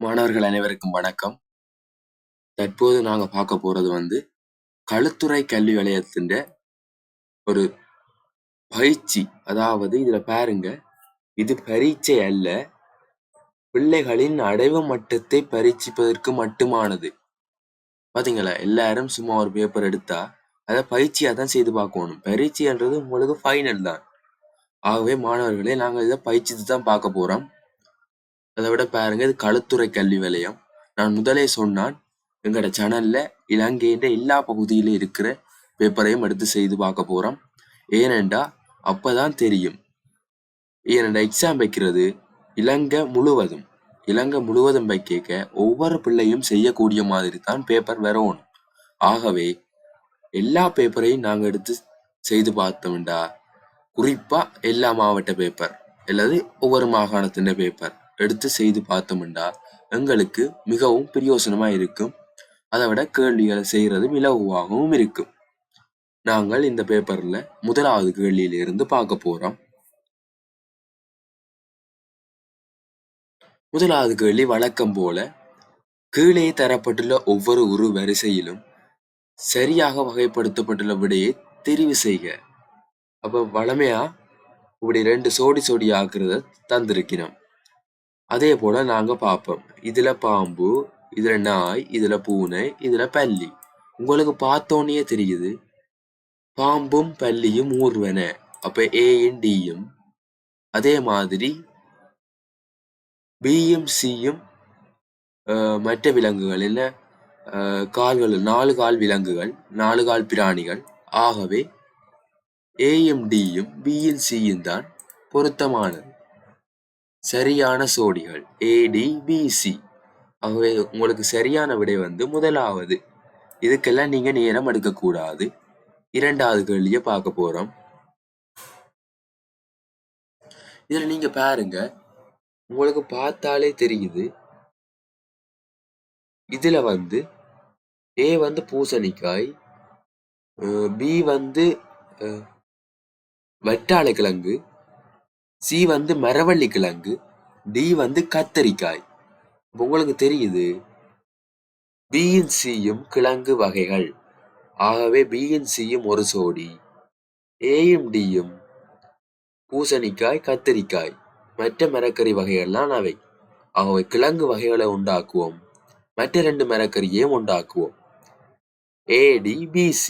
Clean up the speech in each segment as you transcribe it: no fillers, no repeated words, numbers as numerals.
மாணவர்கள் அனைவருக்கும் வணக்கம். தற்போது நாங்க பார்க்க போறது களுத்துறை கல்வி வலயத்தின் ஒரு பயிற்சி. அதாவது இதுல பாருங்க, இது பரீட்சை அல்ல, பிள்ளைகளின் அடைவு மட்டத்தை பரீட்சிப்பதற்கு மட்டுமானது. பாத்தீங்களா, எல்லாரும் சும்மா ஒரு பேப்பர் எடுத்தா அதை பயிற்சியா தான் செய்து பார்க்கணும். பரீட்சைன்றது உங்களுக்கு ஃபைனல் தான். ஆகவே மாணவர்களே, நாங்க இதை பயிற்சித்து தான் பார்க்க போறோம். அதை விட பாருங்க, இது களுத்துறை கல்வி வலயம். நான் முதலே சொன்னான், எங்களோட சேனல்ல இலங்கையின் எல்லா பகுதியிலும் இருக்கிற பேப்பரையும் எடுத்து செய்து பார்க்க போறோம். ஏனென்றா அப்பதான் தெரியும். ஏனென்றா எக்ஸாம் வைக்கிறது இலங்கை முழுவதும் வைக்க ஒவ்வொரு பிள்ளையும் செய்யக்கூடிய மாதிரி தான் பேப்பர் வரணும். ஆகவே எல்லா பேப்பரையும் நாங்க எடுத்து செய்து பார்த்தோம்டா, குறிப்பா எல்லா மாவட்ட பேப்பர் அல்லது ஒவ்வொரு மாகாணத்தின் பேப்பர் எடுத்து செய்து பார்த்தோம்டா எங்களுக்கு மிகவும் பிரயோசனமா இருக்கும். அதை விட கேள்விகளை செய்யறது இலகுவாகவும் இருக்கும். நாங்கள் இந்த பேப்பர்ல முதலாவது கேள்வியில இருந்து பார்க்க போறோம். முதலாவது கேள்வி வழக்கம் போல, கீழே தரப்பட்டுள்ள ஒவ்வொரு உரு வரிசையிலும் சரியாக வகைப்படுத்தப்பட்டுள்ள விடையை தெரிவு செய்க. அப்ப வளமையா இப்படி 2 சோடி ஆக்குறத தந்திருக்கிறோம். அதே போல நாங்க பார்ப்போம். இதுல பாம்பு, இதுல நாய், இதுல பூனை, இதுல பல்லி. உங்களுக்கு பார்த்தோன்னே தெரியுது பாம்பும் பல்லியும் ஊர்வன. அப்ப ஏயும் டியும், அதே மாதிரி பியும் சியும் மற்ற விலங்குகள் இல்ல, கால்கள் 4 கால் விலங்குகள், 4 கால் பிராணிகள். ஆகவே ஏயும் டியும் பியும் சியும் தான் பொருத்தமானது, சரியான சோடிகள் ADBC. ஆகவே உங்களுக்கு சரியான விடை முதலாவது. இதுக்கெல்லாம் நீங்க நேரம் எடுக்கக்கூடாது. இரண்டாவது கேள்வியை பார்க்க போறோம். இதுல நீங்க பாருங்க, உங்களுக்கு பார்த்தாலே தெரியுது. இதுல A பூசணிக்காய், B வட்டாளை கிழங்கு, C மரவள்ளி கிழங்கு, D கத்தரிக்காய். உங்களுக்கு தெரியுது பியும் சியும் கிழங்கு வகைகள். ஆகவே பியும் சியும் ஒரு சோடி, ஏயும் டியும் பூசணிக்காய், கத்தரிக்காய், மற்ற மரக்கறி வகைகள்லாம் அவை. ஆகவே கிழங்கு வகைகளை உண்டாக்குவோம், மற்ற 2 மரக்கறியையும் உண்டாக்குவோம். ADBC.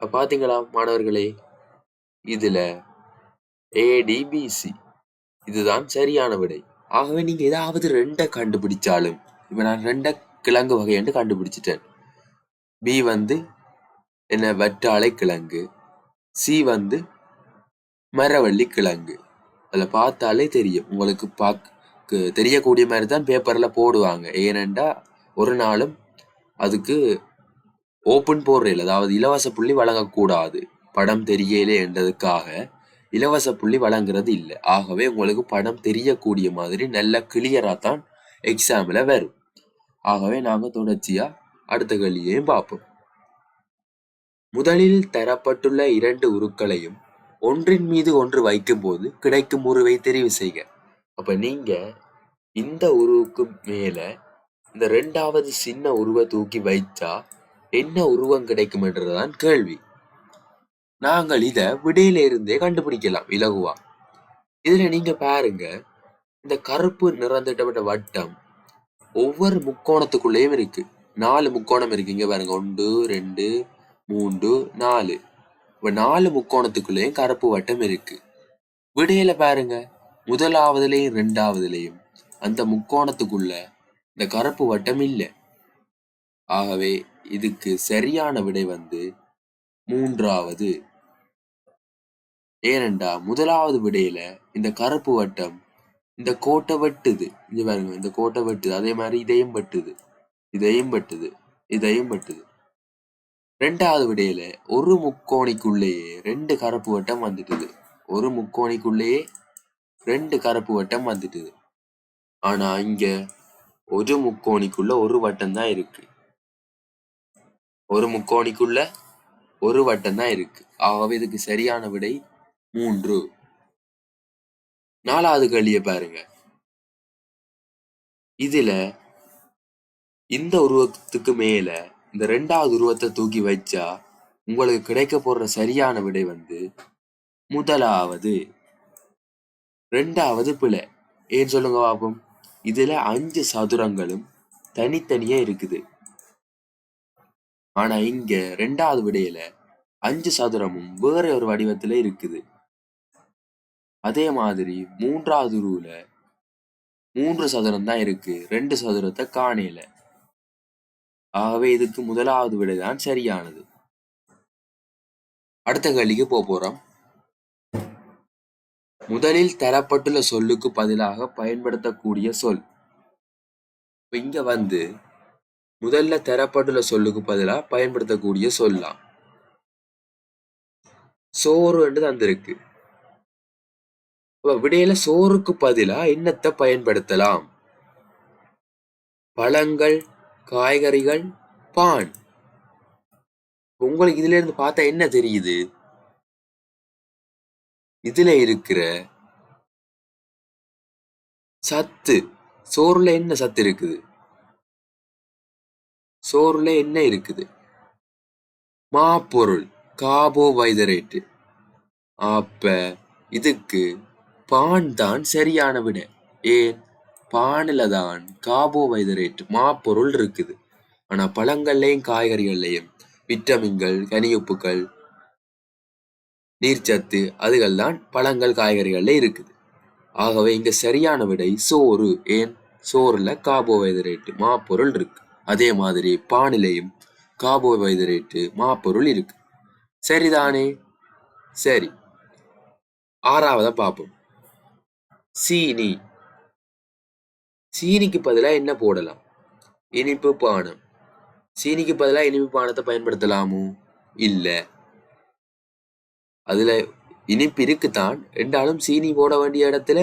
பாத்தீங்களா மாணவர்களே, இதுல ADBC இதுதான் சரியான விடை. ஆகவே நீங்க ஏதாவது 2 கண்டுபிடிச்சாலும், இப்ப நான் 2 கிழங்கு வகை என்று கண்டுபிடிச்சிட்டேன். B என்ன வற்றாழை கிழங்கு, C மரவள்ளி கிழங்கு. அதுல பார்த்தாலே தெரியும், உங்களுக்கு தெரியக்கூடிய மாதிரி தான் பேப்பர்ல போடுவாங்க. ஏனென்றா ஒரு நாளும் அதுக்கு ஓப்பன் போடுறேன், அதாவது இலவச புள்ளி வழங்கக்கூடாது. படம் தெரியலே என்றதுக்காக இலவச புள்ளி வழங்குறது இல்லை. ஆகவே உங்களுக்கு படம் தெரியக்கூடிய மாதிரி நல்ல கிளியரா தான் எக்ஸாம்ல வரும். ஆகவே நாங்க தொடர்ச்சியா அடுத்த கேள்வியையும் பார்ப்போம். முதலில் தரப்பட்டுள்ள 2 உருக்களையும் ஒன்றின் மீது ஒன்று வைக்கும் போது கிடைக்கும் உருவை தெரிவு செய்க. அப்ப நீங்க இந்த உருவுக்கு மேல இந்த 2வது சின்ன உருவை தூக்கி வைச்சா என்ன உருவம் கிடைக்கும் என்றுதான் கேள்வி. நாங்கள் இத விடையில இருந்தே கண்டுபிடிக்கலாம் இலகுவா. இதுல நீங்க பாருங்க, இந்த கருப்பு நிறந்திட்டப்பட்ட வட்டம் ஒவ்வொரு முக்கோணத்துக்குள்ளேயும் இருக்கு. 4 முக்கோணம் இருக்கு. இங்க பாருங்க, 1 2 3 4. இப்ப 4 முக்கோணத்துக்குள்ளேயும் கருப்பு வட்டம் இருக்கு. விடையில பாருங்க, முதலாவதுலயும் 2வதுலயும் அந்த முக்கோணத்துக்குள்ள இந்த கருப்பு வட்டம் இல்லை. ஆகவே இதுக்கு சரியான விடை 3வது. ஏனென்றா முதலாவது விடையில இந்த கருப்பு வட்டம் இந்த கோட்டை வெட்டுது. இங்க பாருங்க, இந்த கோட்டை வெட்டுது. அதே மாதிரி இதையும் வெட்டுது, இதையும் வெட்டுது, இதையும் வெட்டுது. 2வது விடையில ஒரு முக்கோணிக்குள்ளேயே 2 கருப்பு வட்டம் வந்துட்டுது. ஒரு முக்கோணிக்குள்ளேயே 2 கருப்பு வட்டம் வந்துட்டுது. ஆனா இங்க ஒரு முக்கோணிக்குள்ள ஒரு வட்டம் தான் இருக்கு. ஒரு முக்கோணிக்குள்ள ஒரு வட்டம் தான் இருக்கு. ஆகவே இதுக்கு சரியான விடை 3. 4வது கேள்வியை பாருங்க. இதுல இந்த உருவத்துக்கு மேல இந்த ரெண்டாவது உருவத்தை தூக்கி வச்சா உங்களுக்கு கிடைக்க போற சரியான விடை வந்து முதலாவது. ரெண்டாவது பிழை. ஏன் சொல்லுங்க பாப்போம். இதுல 5 சதுரங்களும் தனித்தனியா இருக்குது. ஆனா இங்க ரெண்டாவது விடையில 5 சதுரமும் வேற ஒரு வடிவத்துல இருக்குது. அதே மாதிரி மூன்றாவது ரூல 3 சதுரம் தான் இருக்கு, 2 சதுரத்தை காணல. ஆகவே இதுக்கு முதலாவது விடைதான் சரியானது. அடுத்த கேள்விக்கு போறோம். முதலில் தரப்பட்டுள்ள சொல்லுக்கு பதிலாக பயன்படுத்தக்கூடிய சொல். இங்க வந்து முதல்ல தரப்பட்டுள்ள சொல்லுக்கு பதிலாக பயன்படுத்தக்கூடிய சொல்லலாம் சோறு என்று தந்திருக்கு. விடையில சோறுக்கு பதிலா என்னத்தை பயன்படுத்தலாம்? பழங்கள், காய்கறிகள், பான். உங்களுக்கு இதுல இருந்து பார்த்தா என்ன தெரியுது? இதுல இருக்கிற சத்து, சோறுல என்ன சத்து இருக்குது? சோறுல என்ன இருக்குது? மாப்பொருள், கார்போஹைட்ரேட். அப்ப இதுக்கு பான் தான் சரியான விட. ஏன்? பானில தான் கார்போஹைட்ரேட், மாப்பொருள் இருக்குது. ஆனா பழங்கள்லையும் காய்கறிகள்லையும் விட்டமின்கள், கனியுப்புகள், நீர்ச்சத்து அதுகள் தான் பழங்கள் காய்கறிகள்ல இருக்குது. ஆகவே இங்க சரியான விடை சோறு. ஏன்? சோறுல கார்போஹைட்ரேட், மாப்பொருள் இருக்கு. அதே மாதிரி பானிலையும் கார்போஹைட்ரேட், மாப்பொருள் இருக்கு. சரிதானே? சரி, ஆறாவத பார்ப்போம். சீனி. சீனிக்கு பதிலாக என்ன போடலாம்? இனிப்பு பானம். சீனிக்கு பதிலாக இனிப்பு பானத்தை பயன்படுத்தலாமோ? இல்ல. அதுல இனிப்பு இருக்குத்தான், என்றாலும் சீனி போட வேண்டிய இடத்துல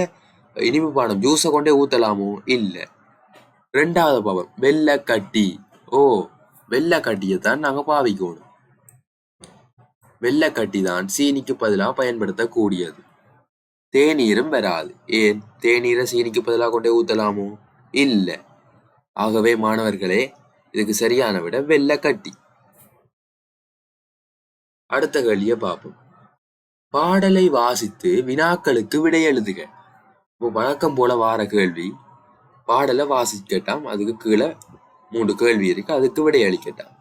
இனிப்பு பானம் ஜூஸை கொண்டே ஊத்தலாமோ? இல்ல. ரெண்டாவது பாவம் வெள்ளக்கட்டி. ஓ, வெள்ளக்கட்டியைத்தான் நாங்க பாவிக்கணும். வெள்ளக்கட்டி தான் சீனிக்கு பதிலாக பயன்படுத்தக்கூடியது. தேநீரும் வராது. ஏன்? தேநீரை சீனிக்கு பதிலாக கொண்டே ஊத்தலாமோ? இல்ல. ஆகவே மாணவர்களே, இதுக்கு சரியான விட வெள்ளக்கட்டி. அடுத்த கேள்வியை பார்ப்போம். பாடலை வாசித்து வினாக்களுக்கு விடை எழுதுக. இப்போ வழக்கம் போல வார கேள்வி, பாடலை வாசிக்கட்டாம், அதுக்கு கீழே 3 கேள்வி இருக்கு, அதுக்கு விடை அளிக்கட்டாம்.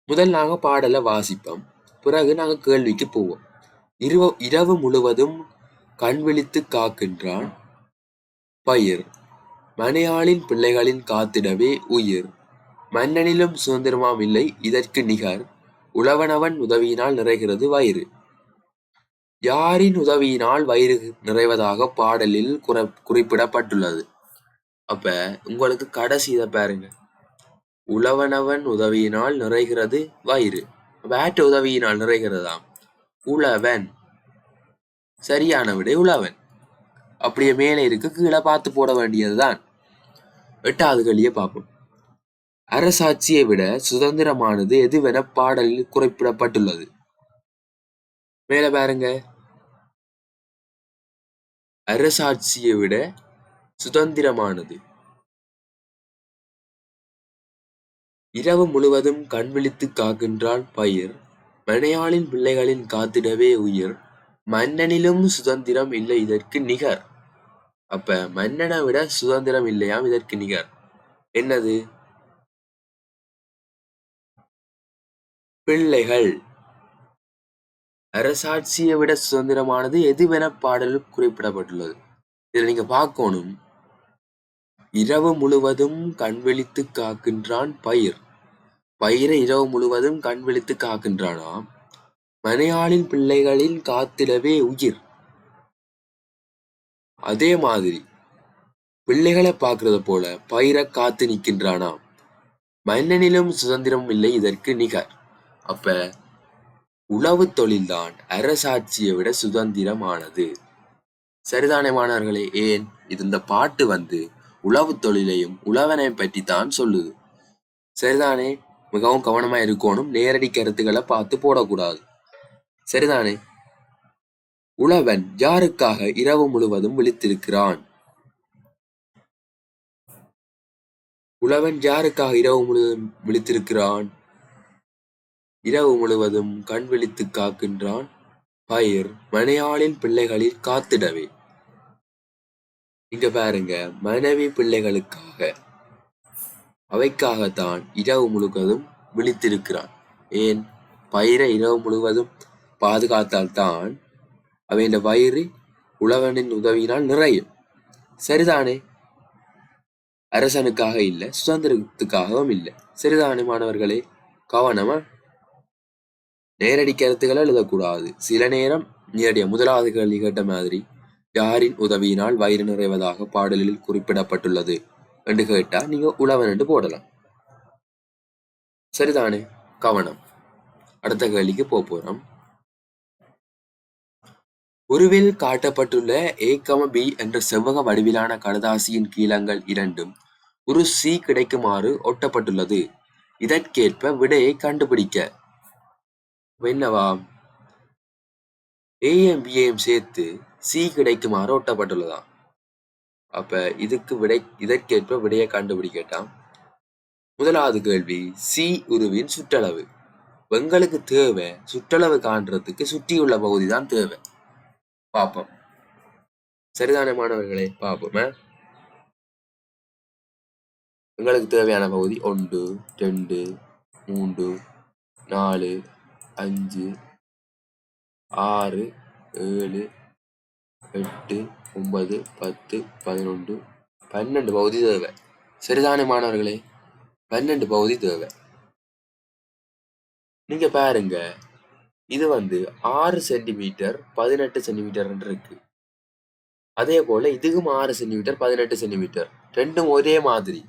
முதல் நாங்க பாடலை வாசிப்போம், பிறகு நாங்க கேள்விக்கு போவோம். இரவு முழுவதும் கண் விழித்து காக்கின்றான் பயிர், மனையாளின் பிள்ளைகளின் காத்திடவே உயிர், மன்னனிலும் சுதந்திரமாம் இல்லை இதற்கு நிகர், உழவனவன் உதவியினால் நிறைகிறது வயிறு. யாரின் உதவியினால் வயிறு நிறைவதாக பாடலில் குறிப்பிடப்பட்டுள்ளது? அப்ப உங்களுக்கு கடைசி இதை பாருங்க. உழவனவன் உதவியினால் நிறைகிறது வயிறு. வேட்ட உதவியினால் நிறைகிறதாம் உழவன். சரியான விடை உழவன். அப்படியே மேலே இருக்கு, கீழே பார்த்து போட வேண்டியதுதான். 8வது கேள்வியை பார்ப்போம். அரசாட்சியை விட சுதந்திரமானது எதுவென பாடலில் குறிப்பிடப்பட்டுள்ளது? மேல பாருங்க. அரசாட்சியை விட சுதந்திரமானது. இரவு முழுவதும் கண் விழித்து காக்கின்றான் பயிர், மனையாளின் பிள்ளைகளின் காத்திடவே உயிர், மன்னனிலும் சுதந்திரம் இல்லை இதற்கு நிகர். அப்ப மன்னனை விட சுதந்திரம் இல்லையாம் இதற்கு நிகர். என்னது? பிள்ளைகள். அரசாட்சியை விட சுதந்திரமானது எதுவென பாடலில் குறிப்பிடப்பட்டுள்ளது? இதில் நீங்க பார்க்கணும், இரவு முழுவதும் கண் விழித்து காக்கின்றான் பயிர். பயிரை இரவு முழுவதும் கண் விழித்து காக்கின்றானாம். மனையாளின் பிள்ளைகளின் காத்திடவே உயிர். அதே மாதிரி பிள்ளைகளை பார்க்கறது போல பயிரை காத்து நிற்கின்றானாம். மன்னனிலும் சுதந்திரம் இல்லை இதற்கு நிகர். அப்ப உழவு தொழில்தான் அரசாட்சியை விட சுதந்திரமானது. சரிதானே மாணவர்களே? ஏன்? இது இந்த பாட்டு வந்து உழவு தொழிலையும் உழவனை பற்றி தான் சொல்லுது. சரிதானே? மிகவும் கவனமா இருக்கணும், நேரடி கருத்துக்களை பார்த்து போடக்கூடாது. சரிதானே? உழவன் யாருக்காக இரவு முழுவதும் விழித்திருக்கிறான்? உழவன் யாருக்காக இரவு முழுவதும் விழித்திருக்கிறான்? இரவு முழுவதும் கண் விழித்து காக்கின்றான் பயிர் மனையாளின் பிள்ளைகளில் காத்திடவே. இங்க பாருங்க, மனைவி பிள்ளைகளுக்காக, அவைக்காகத்தான் இரவு முழுவதும் விழித்திருக்கிறான். ஏன்? பயிரை இரவு முழுவதும் பாதுகாத்தால்தான் அவையின் வயிறு உழவனின் உதவியினால் நிறையும். சரிதானே? அரசனுக்காக இல்லை, சுதந்திரத்துக்காகவும் இல்லை. சரிதானே மாணவர்களே? கவனமா நேரடி கருத்துக்களை எழுதக்கூடாது. சில நேரம் நேரடிய முதலாவது கேள்வி கேட்ட மாதிரி யாரின் உதவியினால் வயிறு நிறைவதாக பாடலில் குறிப்பிடப்பட்டுள்ளது என்று கேட்டா நீங்க உழவன் என்று போடலாம். சரிதானே? கவனம். அடுத்த கேள்விக்கு போறோம். உருவில் காட்டப்பட்டுள்ள A, B என்ற செவ்வக வடிவிலான கடதாசியின் கீழங்கள் இரண்டும் ஒரு C கிடைக்குமாறு ஒட்டப்பட்டுள்ளது. இதற்கேற்ப விடையை கண்டுபிடிக்க. என்னவா? ஏயும் பியையும் சேர்த்து C கிடைக்குமாறு ஒட்டப்பட்டுள்ளதாம். அப்ப இதற்கேற்ப விடையை கண்டுபிடிக்கட்டாம். முதலாவது கேள்வி, C உருவின் சுற்றளவு. எங்களுக்கு தேவை சுற்றளவு காண்றதுக்கு சுற்றியுள்ள பகுதி தான் தேவை. பார்ப்போம். சரிதானே மாணவர்களே? பார்ப்போம். எங்களுக்கு தேவையான பகுதி 1, 2, 3, 4, 5, 6, 7, 8, 9, 10, 11, 12 பகுதி தேவை. சரிதானே மாணவர்களே? 12 பகுதி தேவை. நீங்க பாருங்க, இது 6 சென்டிமீட்டர் 18 சென்டிமீட்டர் இருக்கு. அதே போல இதுக்கும் 6 சென்டிமீட்டர் 18 சென்டிமீட்டர், ரெண்டும் ஒரே மாதிரி.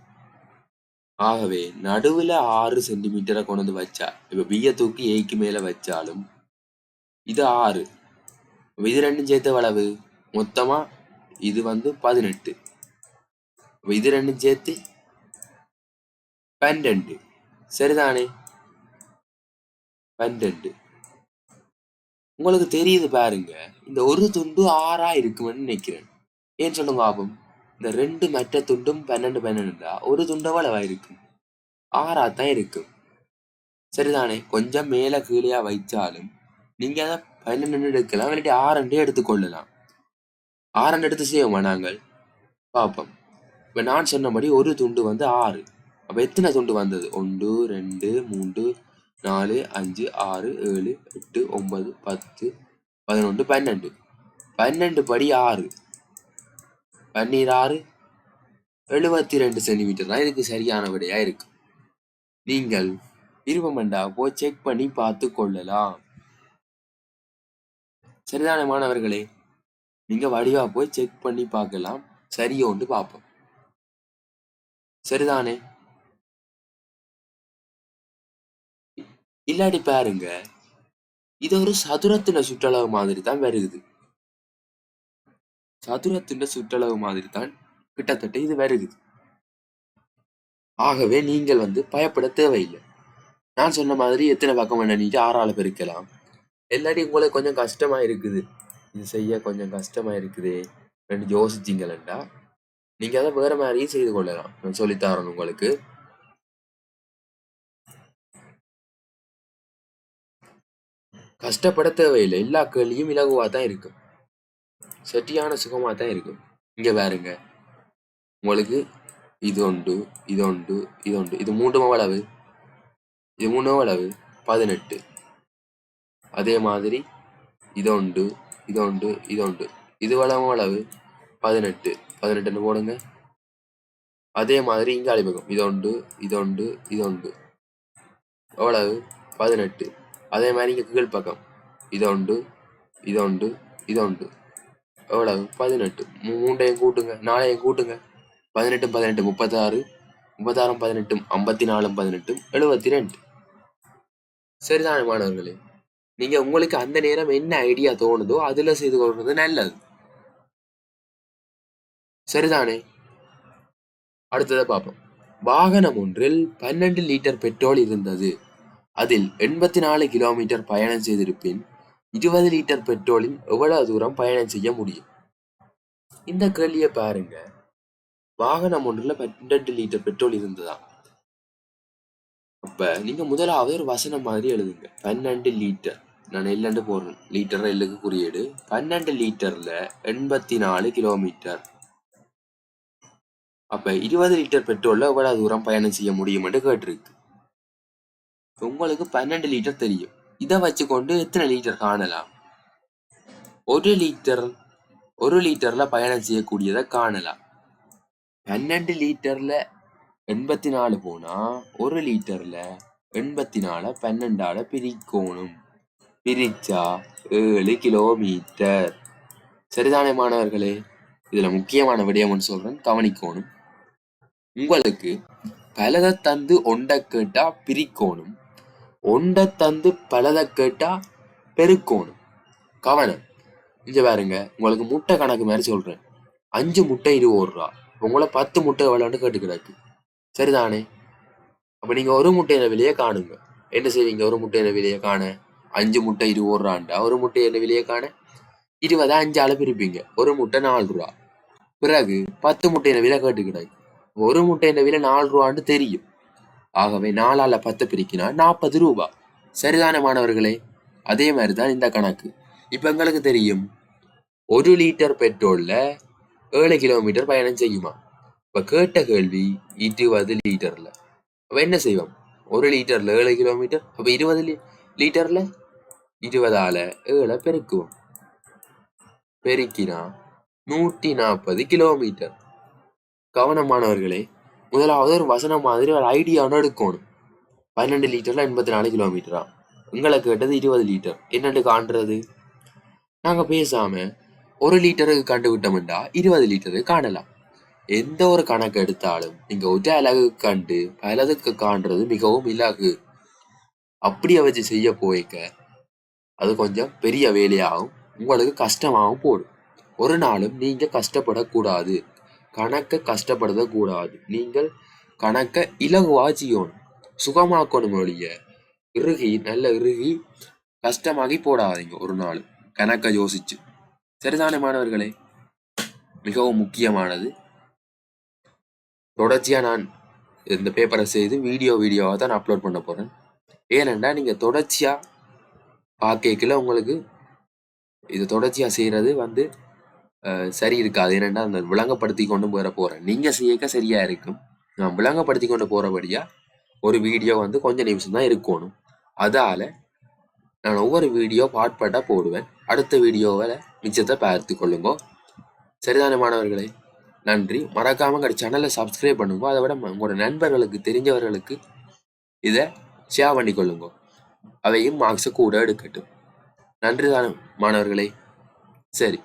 ஆகவே நடுவுல 6 சென்டிமீட்டரை கொண்டு வச்சா, இப்ப பிய தூக்கி ஏக்கு மேல வச்சாலும் இது 6, இது ரெண்டும் சேர்த்து அளவு மொத்தமா இது 18, இது ரெண்டும் சேர்த்து 12. சரிதானே? 12. உங்களுக்கு தெரியுது பாருங்க, இந்த ஒரு துண்டு 6ஆ இருக்குமென்னு நினைக்கிறேன். ஏன் சொல்லுங்க ஆபம்? இந்த 2 மற்ற துண்டும் 12 ஒரு துண்டு எவ்வளவா இருக்கும்? 6ஆத்தான் இருக்கும். சரிதானே? கொஞ்சம் மேல கீழே வைச்சாலும் நீங்க அதை 12 எடுக்கலாம், இல்லாட்டி 6 எடுத்துக்கொள்ளலாம். 6 எடுத்து செய்வோமா நாங்கள்? பார்ப்போம். இப்ப நான் சொன்னபடி ஒரு துண்டு 6. அப்ப எத்தனை துண்டு வந்தது? 1, 2, 3, 4, 5, 6, 7, 8, 9, 10, 11, 12. 12 படி 6, 12, 72 சென்டிமீட்டர் தான் இதுக்கு சரியான விடையா இருக்கு. நீங்கள் விருப்பமண்டா போய் செக் பண்ணி பார்த்து கொள்ளலாம். சரிதானே மாணவர்களே? நீங்க வடிவா போய் செக் பண்ணி பார்க்கலாம், சரியோண்டு பார்ப்போம். சரிதானே? இல்லாட்டி பாருங்க, இது ஒரு சதுரத்தின சுற்றளவு மாதிரி தான் வருகுது. சதுரத்தின சுற்றளவு மாதிரி தான் கிட்டத்தட்ட இது வருகுது. ஆகவே நீங்கள் பயப்பட தேவையில்லை. நான் சொன்ன மாதிரி எத்தனை பக்கம் எண்ணிட்டு 6ஆல பெருக்கலாம். இல்லாட்டி உங்களுக்கு கொஞ்சம் கஷ்டமா இருக்குது, இது செய்ய கொஞ்சம் கஷ்டமா இருக்குதே ரெண்டு யோசிச்சிங்களா, நீங்க அதை வேற மாதிரியும் செய்து கொள்ளலாம். நான் சொல்லித்தரேன் உங்களுக்கு. கஷ்டப்பட தேவையில்லை, எல்லா கேள்வியும் இலகுவா தான் இருக்கும், சரியான சுகமா தான் இருக்கும். இங்க பாருங்க, உங்களுக்கு இது ஒன்று, இது ஒன்று, இது ஒன்று, இது 3 அளவு, இது 3 அளவு 18. அதே மாதிரி இது ஒன்று, இது ஒன்று, இது ஒன்று, இது அளவு 18. 18 போடுங்க. அதே மாதிரி இங்க அழிப்பகம் இது ஒன்று, இது ஒன்று, இது ஒன்று, எவ்வளவு? 18. அதே மாதிரி இங்க கீழ் பக்கம் இது ஒன்று, இது ஒன்று, இது ஒன்று, எவ்வளவு? 18. 3ஐயும் கூட்டுங்க, 4ஐயும் கூட்டுங்க. 18 18 36, 36 18 54 18 72. சரிதானே மாணவர்களே? நீங்க உங்களுக்கு அந்த நேரம் என்ன ஐடியா தோணுதோ அதுல செய்து கொள்றது நல்லது. சரிதானே? அடுத்ததை பார்ப்போம். வாகனம் ஒன்றில் 12 லிட்டர் பெட்ரோல் இருந்தது. அதில் 84 கிலோமீட்டர் பயணம் செய்திருப்பின் 20 லிட்டர் பெட்ரோலில் எவ்வளவு தூரம் பயணம் செய்ய முடியும்? இந்த கேள்வியை பாருங்க. வாகனம் ஒன்றுல 12 லிட்டர் பெட்ரோல் இருந்ததா. அப்ப நீங்க முதலாவது ஒரு வசனம் மாதிரி எழுதுங்க. 12 லிட்டர், நான் எல்லண்டு போடுறேன், லிட்டர் எல்லுக்கு குறியீடு. 12 லிட்டர்ல 84 கிலோமீட்டர். அப்ப 20 லிட்டர் பெட்ரோல்ல எவ்வளவு தூரம் பயணம் செய்ய முடியும் என்று கேட்டிருக்கு. உங்களுக்கு 12 லிட்டர் தெரியும். இதை வச்சுக்கொண்டு எத்தனை லிட்டர் காணலாம்? ஒரு லிட்டர்ல பயணம் செய்யக்கூடியதை காணலாம். 12 லிட்டர்ல 84 போனா 1 லிட்டர்ல 84 12ஆல பிரிக்கணும். பிரிச்சா 7 கிலோமீட்டர். சரிதானே மாணவர்களே? இதுல முக்கியமான விடயம்னு சொல்றேன், கவனிக்கணும். உங்களுக்கு பலதை தந்து ஒண்ட கேட்டா பிரிக்கணும், ஒண்ட தந்து பலதை கேட்டா பெருக்கணும். கவனம். இங்க பாருங்க, உங்களுக்கு முட்டை கணக்கு மாதிரி சொல்றேன். 5 முட்டை 20 ரூபா. உங்களை 10 முட்டை எவ்வளோன்னு கேட்டு கிடக்கு. சரிதானே? அப்ப நீங்க ஒரு முட்டையின விலையை காணுங்க. என்ன செய்வீங்க? ஒரு முட்டையின விலையை காண 5 முட்டை 20 ரூபாண்டா ஒரு முட்டையின விலையை காண 20 5ஆல பிரிப்பீங்க. ஒரு முட்டை 4 ரூபா. பிறகு 10 முட்டையின விலை கேட்டு கிடக்கு. ஒரு முட்டையின விலை 4 ரூபான்னு தெரியும். ஆகவே 4ஆல 10 பிரிக்கினா 40 ரூபா. சரிதானே மாணவர்களே? அதே மாதிரிதான் இந்த கணக்கு. இப்ப எங்களுக்கு தெரியும் 1 லிட்டர் பெட்ரோல்ல 7 கிலோமீட்டர் பயணம் செய்யுமா. இப்ப கேட்ட கேள்வி 20 லிட்டர்ல. அப்ப என்ன செய்வோம்? 1 லிட்டர்ல 7 கிலோமீட்டர். அப்ப 20 லிட்டர்ல 20ஆல 7 பெருக்குவோம். பெருக்கினா 140 கிலோமீட்டர். கவனமானவர்களே, முதலாவது ஒரு வசனம் மாதிரி ஒரு ஐடியான்னு எடுக்கணும். 12 லிட்டர்ல 84 கிலோமீட்டரா. உங்களை கேட்டது 20 லிட்டர். என்னன்னு காண்றது? நாங்க பேசாம 1 லிட்டருக்கு கண்டுவிட்டோம்டா 20 லிட்டருக்கு காணலாம். எந்த ஒரு கணக்கு எடுத்தாலும் நீங்க ஒற்றை அலகு கண்டு பலதுக்கு காண்றது மிகவும் இலகு. அப்படியே வச்சு செய்ய போய்க்க அது கொஞ்சம் பெரிய வேலையாகும், உங்களுக்கு கஷ்டமாகவும் போடும். ஒரு நாளும் நீங்க கஷ்டப்படக்கூடாது, கணக்கை கஷ்டப்படுத்தக்கூடாது. நீங்கள் கணக்கை இலகுவா செய்யணும், சுகமாக்கணும். ஒழிய நல்ல இறுகி கஷ்டமாகி போடாதீங்க ஒரு நாள் கணக்கை யோசிச்சு. சரிதானே மாணவர்களே? மிகவும் முக்கியமானது. தொடர்ச்சியா நான் இந்த பேப்பரை செய்து வீடியோவாக தான் அப்லோட் பண்ண போறேன். ஏனென்றா நீங்க தொடர்ச்சியா பார்க்கல உங்களுக்கு இது தொடர்ச்சியா செய்யறது சரி இருக்காது. ஏனென்றா அந்த விளங்கப்படுத்தி கொண்டு போறேன். நீங்க செய்யக்க சரியா இருக்கும். நான் விளங்கப்படுத்தி கொண்டு போறபடியா ஒரு வீடியோ கொஞ்சம் நிமிஷம் தான் இருக்கணும். அதால நான் ஒவ்வொரு வீடியோ பாட்பாட்டா போடுவேன். அடுத்த வீடியோவில் மிச்சத்தை பார்த்து கொள்ளுங்க. சரிதானே மாணவர்களே? நன்றி. மறக்காம சேனலை சப்ஸ்கிரைப் பண்ணுங்க. அதை விட உங்களோட நண்பர்களுக்கு தெரிஞ்சவர்களுக்கு இதை ஷேர் பண்ணி கொள்ளுங்க. அவையும் மார்க்ஸை கூட எடுக்கட்டும். நன்றி தானே மாணவர்களே? சரி.